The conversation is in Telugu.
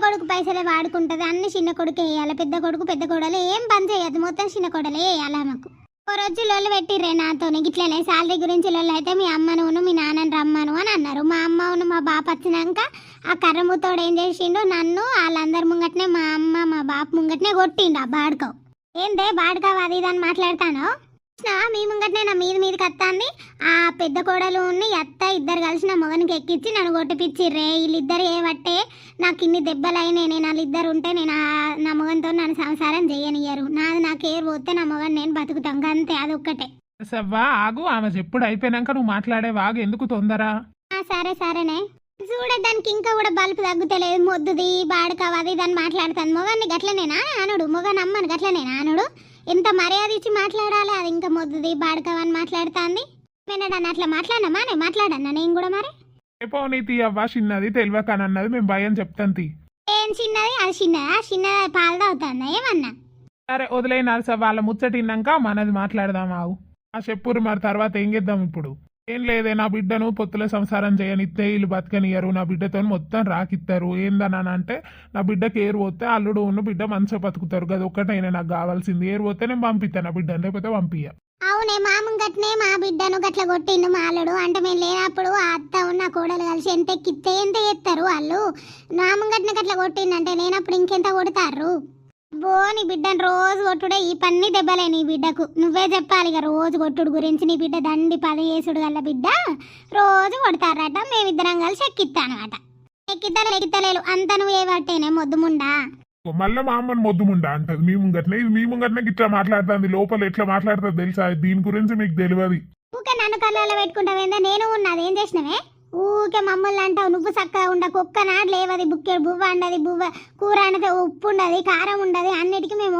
కొడుకు పైసలే వాడుకుంటది, అన్ని చిన్న కొడుకే వేయాలి. పెద్ద కొడలు ఏం పని చేయద్దు, మొత్తం చిన్న కొడలే వేయాలి ఆమెకు. ఓ రోజు లొల్లు పెట్టిర్రే నాతోని, గిట్లనే శాలరీ గురించి లొల్లు అయితే మీ అమ్మను మీ నాన్నని రమ్మను అని అన్నారు. మా అమ్మను మా బాప వచ్చినాక ఆ కర్రముతోడు ఏం చేసిండు, నన్ను వాళ్ళందరి ముంగట్నే మా అమ్మ మా బాప ముంగట్నే కొట్టిండు. ఆ బాడుకో ఏందే బాడుకావు అది ఇది అని మాట్లాడతాను. మీ ముంగట్నే నా మీదకి వస్తాంది. ఆ పెద్ద కోడలు అత్త ఇద్దరు కలిసి నా మొగనికి ఎక్కించి నన్ను కొట్టిపిచ్చిర్రే. వీళ్ళిద్దరు ఏవట్టే నాకు ఇన్ని దెబ్బలు అయినాయి. నేను వాళ్ళిద్దరు ఉంటే నేను నా మొగంతో నన్ను సంసారం చేయనియ్యరు. నాకేరు పోతే నా మొగని నేను బతుకుతాం అంతే, అది ఒక్కటే. సవ్వా ఆగు, ఆమె చెప్పుడు అయిపోయినాక నువ్వు మాట్లాడే వాగు, ఎందుకు తొందర? సరేనే చూడడానికి ఇంకా కూడా బల్బు తగ్గుతలేదు. మొద్దుది బాడుకావు అది దాన్ని మాట్లాడుతాను. మొగాన్ని గట్లనేనా అనుడు, మొగని అమ్మను గట్లనేనా అనుడు. ఎంత మర్యాద ఇచ్చి మాట్లాడాలి. అది ఇంకా మొద్దుది బాడుకావు అని మాట్లాడుతుంది. నేను అట్లా మాట్లాడనమ్మా, నేను మాట్లాడన్నా నేను కూడా. మరి నీతి అవ్వ చిన్నది తెలియకనన్నది మేము భయం చెప్తాంతి. ఏం చిన్నది, అది చిన్నది పాలు తాగుతుందా ఏమన్నా? సరే వదిలేనారు సార్, వాళ్ళ ముచ్చటిన్నాక మనది మాట్లాడదాం. ఆవు ఆ చెప్పురు మరి తర్వాత ఏం చేద్దాం ఇప్పుడు? ఏం లేదే, నా బిడ్డను పొత్తుల సంసారం చేయనిస్తే వీళ్ళు బతకనియరు, నా బిడ్డతో మొత్తం రాకిస్తారు. ఏందని అంటే నా బిడ్డకి ఏరు పోతే అల్లుడు ఉన్న బిడ్డ మంచిగా బతుకుతారు కదా, ఒక్కటైనా నాకు కావాల్సింది. ఏరు పోతే నేను పంపిస్తాను నా బిడ్డను, లేకపోతే పంపియ్య. అవునే మామ గట్నే మా బిడ్డను గట్ల కొట్టిండు మాలుడు. అంటే మేము లేనప్పుడు ఆ అత్త ఉన్న కోడలు కలిసి ఎంత ఎత్తారు వాళ్ళు. మామ గట్న గట్ల కొట్టిండంటే లేనప్పుడు ఇంకెంత కొడతారు. నీ బిడ్డను రోజు కొట్టుడే, ఈ పన్ని దెబ్బలే నీ బిడ్డకు. నువ్వే చెప్పాలి ఇక రోజు కొట్టుడు గురించి. నీ బిడ్డ దండి పని చేసుడు గల్ల బిడ్డ రోజు కొడతారట. మేమిద్దరం కలిసి ఎక్కిస్తానమాట. ఎక్కిత్తలేలు అంత నువ్వు ఏవట్టేనే మొద్దుముండా. మళ్ళీ మా అమ్మని మొద్దుముండా అంటది మీ ముంగట్నే. ఇది మీ ముంగట్నే ఇట్లా మాట్లాడుతుంది, లోపల ఎట్లా మాట్లాడుతుంది తెలుసా? దీని గురించి మీకు తెలియదు. ఊకే నన్ను కళ్ళలో పెట్టుకుంటావేందా? నేను ఉన్నది ఏం చేసినవే? ఊకే మమ్మల్ని అంటావు. నువ్వు చక్కగా ఉండకు, ఒక్క నాడు లేవది. బుక్కెడు బువ్వ అండది, బువ్వ కూర అంటే ఉప్పు ఉండదు, కారం ఉండదు, అన్నిటికీ మేము